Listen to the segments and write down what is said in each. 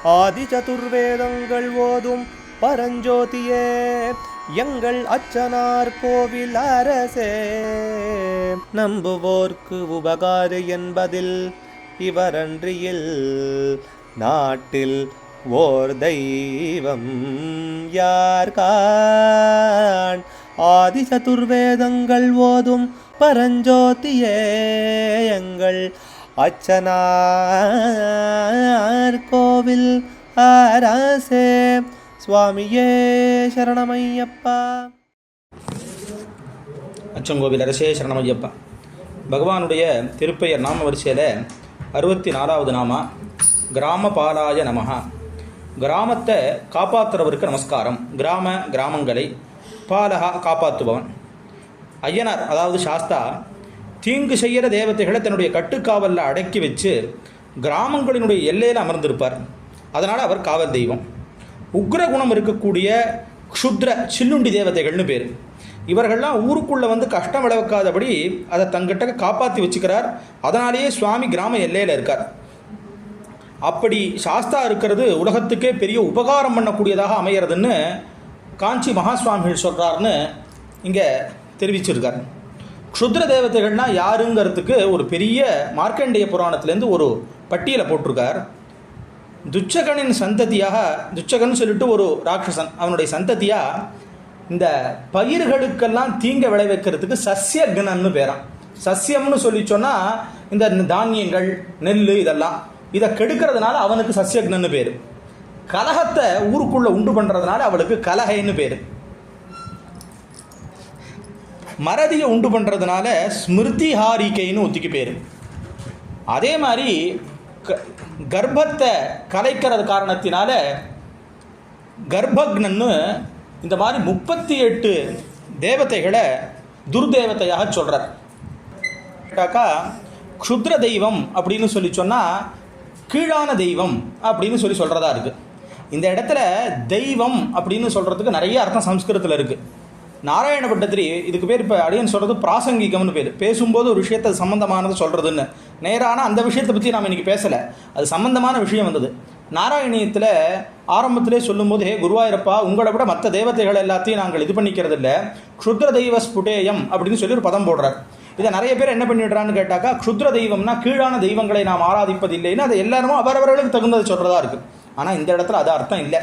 ஆதி சதுர்வேதங்கள் ஓதும் பரஞ்சோதியே எங்கள் அச்சனார் கோவில் அரசே. நம்புவோர்க்கு உபகாரி என்பதில் இவரன்றியில் நாட்டில் ஓர் தெய்வம் யார்கான். ஆதி சதுர்வேதங்கள் ஓதும் பரஞ்சோதியே எங்கள் அச்சனார் கோவில் அரசே. சுவாமியே சரணமையப்பா. அச்சங்கோவில் அரசே சரணமையப்பா. பகவானுடைய திருப்பெயர் நாம வரிசையில் 64வது நாமா கிராமபாலாய நமஹா. கிராமத்தை காப்பாற்றுறவருக்கு நமஸ்காரம். கிராமங்களை பாலகா காப்பாற்றுபவன். ஐயனார் அதாவது சாஸ்தா தீங்கு செய்கிற தேவதைகளை தன்னுடைய கட்டுக்காவலில் அடக்கி வச்சு கிராமங்களினுடைய எல்லையில் அமர்ந்திருப்பார். அதனால் அவர் காவல் தெய்வம். உக்ரகுணம் இருக்கக்கூடிய க்ஷுத்ர சில்லுண்டி தேவதைகள்னு பேர். இவர்கள்லாம் ஊருக்குள்ளே வந்து கஷ்டம் விளைவிக்காதபடி அதை தங்கிட்ட காப்பாற்றி வச்சுக்கிறார். அதனாலேயே சுவாமி கிராம எல்லையில் இருக்கார். அப்படி சாஸ்தா இருக்கிறது உலகத்துக்கே பெரிய உபகாரம் பண்ணக்கூடியதாக அமைகிறதுன்னு காஞ்சி மகாசுவாமிகள் சொல்கிறாருன்னு இங்கே தெரிவிச்சிருக்கார். க்ஷுத்ர தேவதைகள்னால் யாருங்கிறதுக்கு ஒரு பெரிய மார்க்கண்டேய புராணத்துலேருந்து ஒரு பட்டியலை போட்டிருக்கார். துச்சகனின் சந்ததியாக, துச்சகன் சொல்லிட்டு ஒரு ராட்சசன், அவனுடைய சந்ததியாக இந்த பயிர்களுக்கெல்லாம் தீங்க விளைவிக்கிறதுக்கு சஸ்யக்னன்னு பேரான். சஸ்யம்னு சொல்லி சொன்னால் இந்த தானியங்கள், நெல், இதெல்லாம் இதை கெடுக்கிறதுனால அவனுக்கு சஸ்யக்னன்னு பேர். கலகத்தை ஊருக்குள்ளே உண்டு பண்ணுறதுனால அவளுக்கு கலகைன்னு பேர். மறதியை உண்டு பண்ணுறதுனால ஸ்மிருதிஹாரிகைன்னு ஒத்திக்கு பேர். அதே மாதிரி கர்ப்பத்தை கலைக்கிறது காரணத்தினால கர்ப்பக்னன்னு இந்த மாதிரி 38 தேவதைகளை துர்தேவதையாக சொல்கிறார். கேட்டாக்கா க்ஷுத்ர தெய்வம் அப்படின்னு சொல்லி சொன்னால் கீழான தெய்வம் அப்படின்னு சொல்லி சொல்கிறதா இருக்குது. இந்த இடத்துல தெய்வம் அப்படின்னு சொல்கிறதுக்கு நிறைய அர்த்தம் சம்ஸ்கிருதத்தில் இருக்குது. நாராயண பட்டத்திரி இதுக்கு பேர் இப்போ அடியன் சொல்கிறது பிராசங்கிகம்னு பேர். பேசும்போது ஒரு விஷயத்தை சம்மந்தமானது சொல்கிறதுன்னு. நேரான அந்த விஷயத்தை பற்றி நாம் இன்றைக்கி பேசலை, அது சம்மந்தமான விஷயம் வந்தது. நாராயணியத்தில் ஆரம்பத்திலே சொல்லும்போது, ஹே குருவாயிரப்பா, உங்களை விட மற்ற தேவதைகள் எல்லாத்தையும் நாங்கள் இது பண்ணிக்கிறது இல்லை, க்ஷுத்ர தெய்வ ஸ்புடேயம் அப்படின்னு சொல்லி ஒரு பதம் போடுறார். இதை நிறைய பேர் என்ன பண்ணிடுறான்னு கேட்டாக்கா, க்ஷுத்ர தெய்வம்னா கீழான தெய்வங்களை நாம் ஆராதிப்பது இல்லைன்னு அதை எல்லாருமே அவரவர்களுக்கு தகுந்தது சொல்கிறதா இருக்குது. ஆனால் இந்த இடத்துல அது அர்த்தம் இல்லை.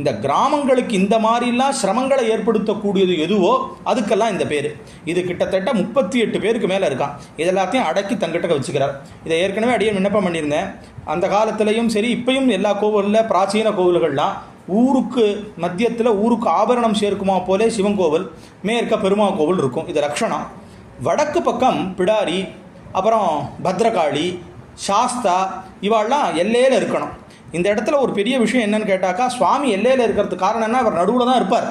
இந்த கிராமங்களுக்கு இந்த மாதிரிலாம் சிரமங்களை ஏற்படுத்தக்கூடியது எதுவோ அதுக்கெல்லாம் இந்த பேர். இது கிட்டத்தட்ட 38 பேருக்கு மேலே இருக்கான். இதெல்லாத்தையும் அடக்கி தங்கிட்ட வச்சுக்கிறார். இதை ஏற்கனவே அடியே விண்ணப்பம் பண்ணியிருந்தேன். அந்த காலத்திலையும் சரி இப்பையும் எல்லா கோவிலில் பிராச்சீன கோவில்கள்லாம் ஊருக்கு மத்தியத்தில் ஊருக்கு ஆபரணம் சேர்க்குமா போலே சிவன் கோவில், மேற்க பெருமா கோவில் இருக்கும். இது லக்ஷணம். வடக்கு பக்கம் பிடாரி, அப்புறம் பத்ரகாளி, சாஸ்தா, இவாள்லாம் எல்லையில் இருக்கணும். இந்த இடத்துல ஒரு பெரிய விஷயம் என்னன்னு கேட்டாக்கா, சுவாமி எல்லையில் இருக்கிறதுக்கு காரணம் என்ன, அவர் நடுவில் தான் இருப்பார்.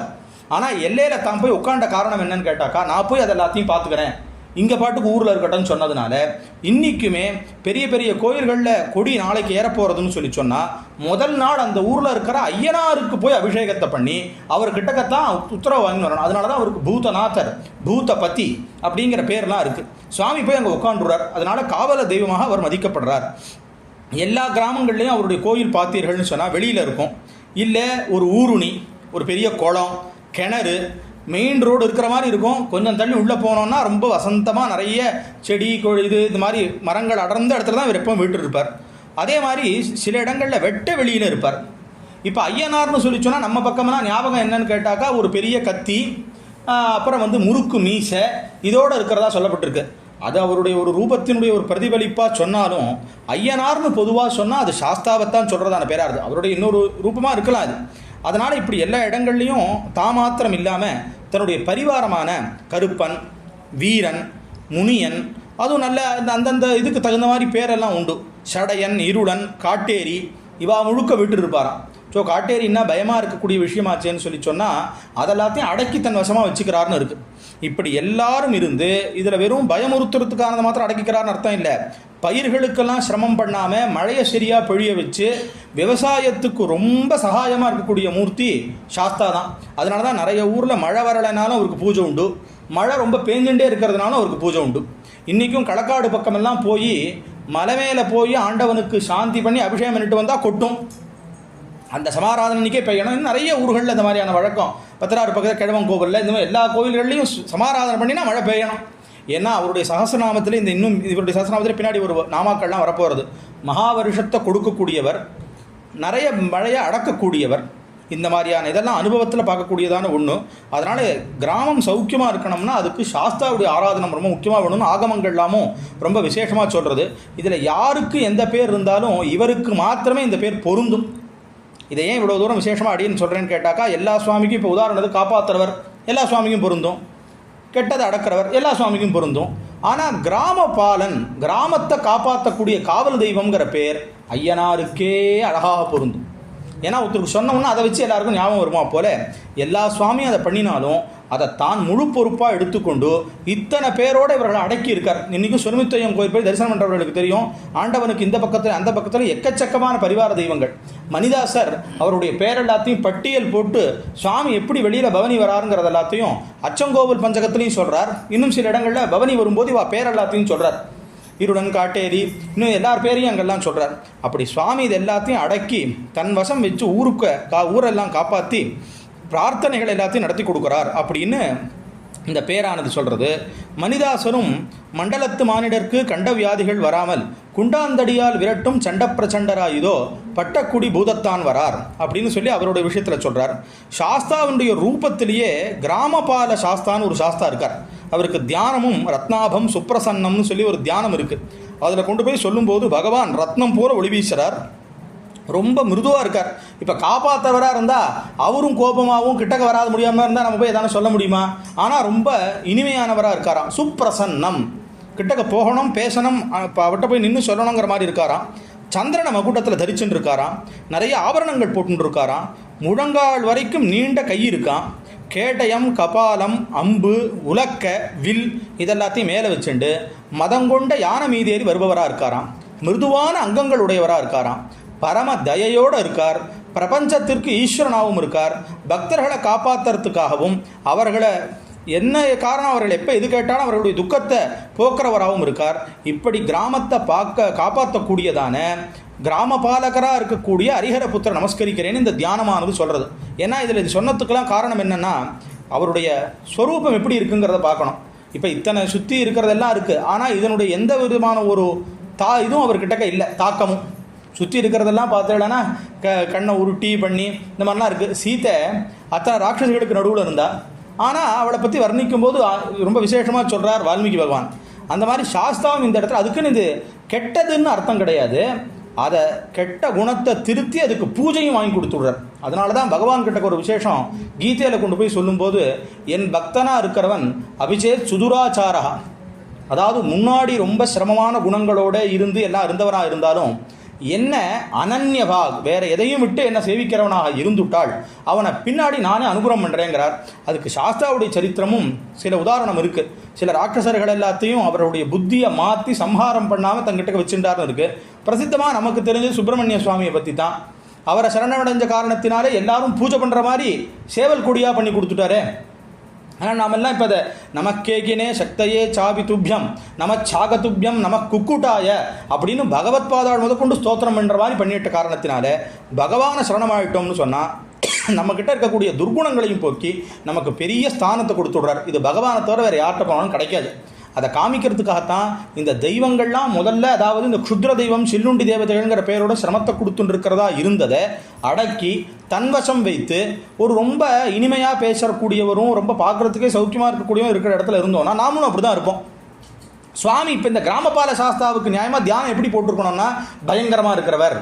ஆனால் எல்லையில் தான் போய் உட்காண்ட காரணம் என்னன்னு கேட்டாக்கா, நான் போய் அதை எல்லாத்தையும் பார்த்துக்கிறேன், இங்கே பாட்டுக்கு ஊரில் இருக்கட்டும்னு சொன்னதுனால இன்றைக்குமே பெரிய பெரிய கோயில்களில் கொடி நாளைக்கு ஏறப்போகிறதுன்னு சொல்லி சொன்னால் முதல் நாள் அந்த ஊரில் இருக்கிற ஐயனாருக்கு போய் அபிஷேகத்தை பண்ணி அவர்கிட்டக்கத்தான் உத்தரவு வாங்கி வரணும். அதனால தான் அவருக்கு பூதநாதர், பூதபதி அப்படிங்கிற பேர்லாம் இருக்குது. சுவாமி போய் அங்கே உட்காந்துடுறார். அதனால் காவல தெய்வமாக அவர் மதிக்கப்படுறார். எல்லா கிராமங்கள்லேயும் அவருடைய கோயில் பார்த்தீர்கள்னு சொன்னால் வெளியில் இருக்கும், இல்லை ஒரு ஊருணி, ஒரு பெரிய குளம், கிணறு, மெயின் ரோடு இருக்கிற மாதிரி இருக்கும். கொஞ்சம் தள்ளி உள்ளே போனோன்னா ரொம்ப வசந்தமாக நிறைய செடி இது மாதிரி மரங்கள் அடர்ந்த இடத்துல தான் இவர் எப்பவும் வீட்டு இருப்பார். அதே மாதிரி சில இடங்களில் வெட்ட வெளியில் இருப்பார். இப்போ ஐயனார்னு சொல்லி சொன்னால் நம்ம பக்கம்லாம் ஞாபகம் என்னன்னு கேட்டாக்கா, ஒரு பெரிய கத்தி, அப்புறம் முறுக்கு மீசை இதோடு இருக்கிறதா சொல்லப்பட்டிருக்கு. அது அவருடைய ஒரு ரூபத்தினுடைய ஒரு பிரதிபலிப்பாக சொன்னாலும் ஐயனார்னு பொதுவாக சொன்னால் அது சாஸ்தாவைத்தான் சொல்கிறதான பேராது. அவருடைய இன்னொரு ரூபமாக இருக்கலாம் அது. அதனால் இப்படி எல்லா இடங்கள்லையும் தாமாத்திரம் இல்லாமல் தன்னுடைய பரிவாரமான கருப்பன், வீரன், முனியன், அதுவும் நல்ல அந்தந்த இதுக்கு தகுந்த மாதிரி பேரெல்லாம் உண்டு. சடையன், இருளன், காட்டேரி, இவா முழுக்க விட்டு இருப்பாராம். ஸோ காட்டேரின்னா பயமாக இருக்கக்கூடிய விஷயமாச்சேன்னு சொல்லி சொன்னால் அதெல்லாத்தையும் அடக்கி தன் வசமாக வச்சுக்கிறாருன்னு இருக்குது. இப்படி எல்லாரும் இருந்து இதில் வெறும் பயமுறுத்துறதுக்கானதை மாத்திரம் அடக்கிக்கிறாருன்னு அர்த்தம் இல்லை. பயிர்களுக்கெல்லாம் சிரமம் பண்ணாமல் மழையை சரியாக பொழிய வச்சு விவசாயத்துக்கு ரொம்ப சகாயமாக இருக்கக்கூடிய மூர்த்தி சாஸ்தா தான். அதனால தான் நிறைய ஊரில் மழை வரலைனாலும் அவருக்கு பூஜை உண்டு, மழை ரொம்ப பேஞ்சுட்டே இருக்கிறதுனாலும் அவருக்கு பூஜை உண்டு. இன்றைக்கும் களக்காடு பக்கமெல்லாம் போய் மலை மேலே போய் ஆண்டவனுக்கு சாந்தி பண்ணி அபிஷேகம் பண்ணிட்டு வந்தால் கொட்டும். அந்த சமாராதனைக்கே பெய்யணும். இன்னும் நிறைய ஊர்களில் இந்த மாதிரியான வழக்கம். பத்திராறு பக்கத்தில் கிழவன் கோவிலில் இந்த மாதிரி எல்லா கோவில்கள்லையும் சமாராதனை பண்ணினா மழை பெய்யணும். ஏன்னா அவருடைய சகசிரநாமத்தில் இன்னும் இவருடைய சகசிரநாமத்தில் பின்னாடி ஒரு நாமாக்கள்லாம் வரப்போகிறது. மகாவருஷத்தை கொடுக்கக்கூடியவர், நிறைய மழையை அடக்கக்கூடியவர், இந்த மாதிரியான இதெல்லாம் அனுபவத்தில் பார்க்கக்கூடியதான ஒன்று. அதனால் கிராமம் சௌக்கியமாக இருக்கணும்னா அதுக்கு சாஸ்தாவுடைய ஆராதனம் ரொம்ப முக்கியமாக வேணும்னு ஆகமங்கள்லாமும் ரொம்ப விசேஷமாக சொல்கிறது. இதில் யாருக்கு எந்த பேர் இருந்தாலும் இவருக்கு மாத்திரமே இந்த பேர் பொருந்தும். இதை ஏன் இவ்வளோ தூரம் விசேஷமாக அப்படின்னு சொல்கிறேன்னு கேட்டாக்கா, எல்லா சுவாமிக்கும் இப்போ உதாரணத்துக்கு காப்பாற்றுறவர் எல்லா சுவாமிக்கும் பொருந்தும், கெட்டதை அடக்கிறவர் எல்லா சுவாமிக்கும் பொருந்தும். ஆனால் கிராம பாலன், கிராமத்தை காப்பாற்றக்கூடிய காவல் தெய்வம்ங்கிற பேர் ஐயனாருக்கே அழகாக பொருந்தும். ஏன்னா ஒருத்தருக்கு சொன்னோம்னா அதை வச்சு எல்லாருக்கும் ஞாபகம் வருமா போல எல்லா சுவாமியும் அதை பண்ணினாலும் அதை தான் முழு பொறுப்பாக எடுத்துக்கொண்டு இத்தனை பேரோடு இவர்களை அடக்கி இருக்கார். இன்றைக்கும் சுரமித்தையம் கோயில் போய் தரிசனம் பண்ணுறவர்களுக்கு தெரியும், ஆண்டவனுக்கு இந்த பக்கத்தில் அந்த பக்கத்தில் எக்கச்சக்கமான பரிவார தெய்வங்கள். மணிதாசர் அவருடைய பேர் எல்லாத்தையும் பட்டியல் போட்டு சுவாமி எப்படி வெளியில் பவனி வராருங்கிறது எல்லாத்தையும் அச்சங்கோவில் பஞ்சகத்துலையும் சொல்கிறார். இன்னும் சில இடங்களில் பவனி வரும்போது இவா பேர் எல்லாத்தையும் சொல்கிறார். இருடன், காட்டேரி, இன்னும் எல்லார் பேரையும் அங்கெல்லாம் சொல்கிறார். அப்படி சுவாமி இது எல்லாத்தையும் அடக்கி தன் வசம் வச்சு ஊரெல்லாம் காப்பாற்றி பிரார்த்தனைகள் எல்லாத்தையும் நடத்தி கொடுக்குறார் அப்படின்னு இந்த பேரானது சொல்கிறது. மணிதாசரும் மண்டலத்து மானிடர்க்கு கண்ட வியாதிகள் வராமல் குண்டாந்தடியால் விரட்டும் சண்ட பிரச்சண்டராயுதோ பட்டக்குடி பூதத்தான் வரார் அப்படின்னு சொல்லி அவருடைய விஷயத்தில் சொல்கிறார். சாஸ்தாவுடைய ரூபத்திலேயே கிராமபால சாஸ்தான்னு ஒரு சாஸ்தா இருக்கார். அவருக்கு தியானமும் ரத்னாபம் சுப்ரசன்னம்னு சொல்லி ஒரு தியானம் இருக்குது. அதில் கொண்டு போய் சொல்லும்போது பகவான் ரத்னம் போல ஒளி வீசுகிறார், ரொம்ப மிருதுவாக இருக்கார். இப்போ காப்பாற்றவராக இருந்தால் அவரும் கோபமாகவும் கிட்டக்க வராத முடியாமல் இருந்தால் நம்ம போய் எதானே சொல்ல முடியுமா? ஆனால் ரொம்ப இனிமையானவராக இருக்காராம். சுப்ரசன்னம், கிட்டக்க போகணும், பேசணும், அவட்ட போய் நின்று சொல்லணுங்கிற மாதிரி இருக்காராம். சந்திரனை மகுட்டத்தில் தரிச்சுட்டு இருக்காராம். நிறைய ஆபரணங்கள் போட்டுன்னு இருக்காராம். முழங்கால் வரைக்கும் நீண்ட கை இருக்கான். கேடயம், கபாலம், அம்பு, உலக்க, வில் இதெல்லாத்தையும் மேலே வச்சுண்டு மதங்கொண்ட யானை மீதேறி வருபவராக இருக்காராம். மிருதுவான அங்கங்கள் உடையவராக இருக்காராம். பரம தயையோடு இருக்கார். பிரபஞ்சத்திற்கு ஈஸ்வரனாகவும் இருக்கார். பக்தர்களை காப்பாற்றுறதுக்காகவும் அவர்களை என்ன காரணம் அவர்கள் எப்போ எது கேட்டாலும் அவர்களுடைய துக்கத்தை போக்குறவராகவும் இருக்கார். இப்படி கிராமத்தை காப்பாற்றக்கூடியதான கிராம பாலகராக இருக்கக்கூடிய ஹரிஹரபுத்திர நமஸ்கரிக்கிறேன்னு இந்த தியானமானது சொல்கிறது. ஏன்னா இதில் இது சொன்னதுக்கெல்லாம் காரணம் என்னென்னா அவருடைய ஸ்வரூபம் எப்படி இருக்குங்கிறத பார்க்கணும். இப்போ இத்தனை சுற்றி இருக்கிறதெல்லாம் இருக்குது, ஆனால் இதனுடைய எந்த விதமான ஒரு இதுவும் அவர்கிட்டக்க இல்லை, தாக்கமும். சுற்றி இருக்கிறதெல்லாம் பார்த்தேன்னா கண்ணை உருட்டி பண்ணி இந்த மாதிரிலாம் இருக்குது. சீத்தை அத்தனை ராட்சசிகளுக்கு நடுவில் இருந்தால், ஆனால் அவளை பற்றி வர்ணிக்கும் போது ரொம்ப விசேஷமாக சொல்கிறார் வால்மீகி பகவான். அந்த மாதிரி சாஸ்தாவும் இந்த இடத்துல அதுக்குன்னு இது கெட்டதுன்னு அர்த்தம் கிடையாது, அதை கெட்ட குணத்தை திருத்தி அதுக்கு பூஜையும் வாங்கி கொடுத்துடுறார். அதனால தான் பகவான் கிட்ட ஒரு விசேஷம் கீதையில் கொண்டு போய் சொல்லும்போது, என் பக்தனாக இருக்கிறவன் அபிஷேக் சுதுராச்சாரா, அதாவது முன்னாடி ரொம்ப சிரமமான குணங்களோடு இருந்து எல்லாம் இருந்தவராக இருந்தாலும் என்ன அனன்யபாக் வேற எதையும் விட்டு என்ன சேவிக்கிறவனாக இருந்துட்டாள் அவனை பின்னாடி நானே அனுகிரகம் பண்ணுறேங்கிறார். அதுக்கு சாஸ்தாவுடைய சரித்திரமும் சில உதாரணம் இருக்குது. சில ராட்சசர்கள் எல்லாத்தையும் அவருடைய புத்தியை மாற்றி சம்ஹாரம் பண்ணாமல் தங்கிட்ட வச்சுட்டார்னு இருக்குது. பிரசித்தமாக நமக்கு தெரிஞ்ச சுப்பிரமணிய சுவாமியை பற்றி தான். அவரை சரணமடைஞ்ச காரணத்தினாலே எல்லாரும் பூஜை பண்ணுற மாதிரி சேவல் கொடியாக பண்ணி கொடுத்துட்டாரே. ஆனால் நாமெல்லாம் இப்போ அதை நமக்கேகினே சக்தையே சாபி துப்பியம் நம சாகதுப்பியம் நம குக்குட்டாய அப்படின்னு பகவத் பாதாள் முதற்கொண்டு ஸ்தோத்திரம் பண்ணுற மாதிரி பண்ணிட்ட காரணத்தினால பகவானை சரணமாயிட்டோம்னு சொன்னால் நம்மக்கிட்ட இருக்கக்கூடிய துர்குணங்களையும் போக்கி நமக்கு பெரிய ஸ்தானத்தை கொடுத்துடுறார். இது பகவானை தவிர வேறு யார்கிட்ட போனாலும் கிடைக்காது. அதை காமிக்கிறதுக்காகத்தான் இந்த தெய்வங்கள்லாம் முதல்ல, அதாவது இந்த க்ஷுத்ர தெய்வம் சில்லுண்டி தேவதைகள்ங்கிற பேரோட சிரமத்தை கொடுத்துட்டு இருக்கிறதா இருந்ததை அடக்கி தன்வசம் வைத்து ஒரு ரொம்ப இனிமையாக பேசக்கூடியவரும் ரொம்ப பார்க்குறதுக்கே சௌக்கியமாக இருக்கக்கூடியவரும் இருக்கிற இடத்துல இருந்தோம்னா நாமளும் அப்படி தான் இருப்போம். சுவாமி இப்போ இந்த கிராமபால சாஸ்தாவுக்கு நியாயமாக தியானம் எப்படி போட்டிருக்கணும்னா பயங்கரமாக இருக்கிறவர்,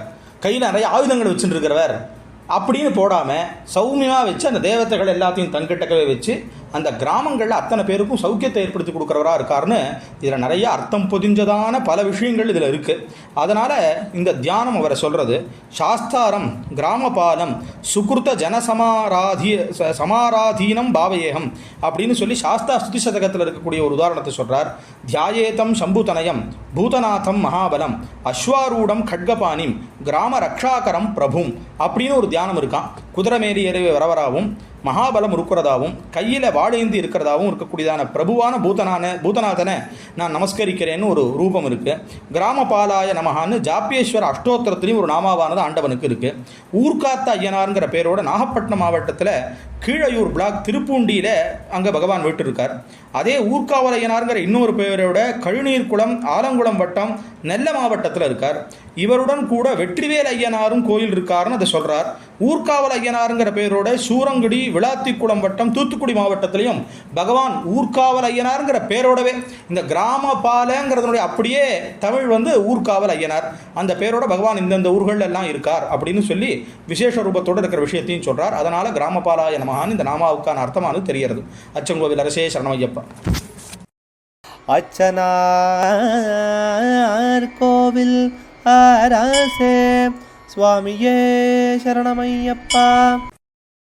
கையில் நிறைய ஆயுதங்கள் வச்சுட்டு இருக்கிறவர் அப்படின்னு போடாமல் சௌமியமாக வச்சு அந்த தேவதைகள் எல்லாத்தையும் தங்கிட்டக்கவே வச்சு அந்த கிராமங்களில் அத்தனை பேருக்கும் சௌக்கியத்தை ஏற்படுத்தி கொடுக்குறவராக இருக்காருன்னு இதில் நிறைய அர்த்தம் பொதிஞ்சதான பல விஷயங்கள் இதில் இருக்குது. அதனால் இந்த தியானம் அவரை சொல்கிறது சாஸ்தாரம் கிராமபாலம் சுகிருத்த சமாராதீனம் பாவயேகம் அப்படின்னு சொல்லி சாஸ்தா ஸ்துதி சதகத்தில் இருக்கக்கூடிய ஒரு உதாரணத்தை சொல்கிறார். தியாயேதம் சம்புதனயம் பூதநாதம் மகாபலம் அஸ்வாரூடம் கட்கபாணிம் கிராம ரக்ஷாகரம் பிரபும் அப்படின்னு ஒரு தியானம் இருக்கான். குதிரமேறி ஏறி வரவராகவும் மகாபலம் இருக்கிறதாகவும் கையில் வாழேந்தி இருக்கிறதாகவும் இருக்கக்கூடியதான பிரபுவான பூதநாதனை நான் நமஸ்கரிக்கிறேன்னு ஒரு ரூபம் இருக்குது. கிராமபாலாய நமகான்னு ஜாப்பியேஸ்வர அஷ்டோத்திரத்துலேயும் ஒரு நாமாவானது ஆண்டவனுக்கு இருக்குது. ஊர்காத்த ஐயனாருங்கிற பேரோட நாகப்பட்டினம் மாவட்டத்தில் கீழையூர் பிளாக் திருப்பூண்டியில் அங்கே பகவான் வீட்டு இருக்கார். அதே ஊர்காவல் ஐயனாருங்கிற இன்னொரு பேரோட கழுநீர்குளம் ஆலங்குளம் வட்டம் நெல்ல மாவட்டத்தில் இருக்கார். இவருடன் கூட வெற்றிவேல் ஐயனாரும் கோயில் இருக்காருன்னு அதை சொல்கிறார். ஊர்காவல் ஐயனாருங்கிற பேரோட சூரங்குடி விளாத்திக்குளம் வட்டம் தூத்துக்குடி மாவட்டத்திலையும் பகவான் ஊர்காவல் ஐயனாருங்கிற பேரோடவே இந்த கிராம பாலங்கிறதுனுடைய அப்படியே தமிழ் ஊர்காவல் ஐயனார் அந்த பேரோட பகவான் இந்தந்த ஊர்கள் எல்லாம் இருக்கார் அப்படின்னு சொல்லி விசேஷ ரூபத்தோடு இருக்கிற விஷயத்தையும் சொல்கிறார். அதனால் கிராமபாலாய நமகான்னு இந்த நாமாவுக்கான அர்த்தமானது தெரிகிறது. அச்சங்கோவில் அரசே சரணமையப்பா. அச்சனார் கோவில் அரசே சுவாமியே சரணமையப்பா.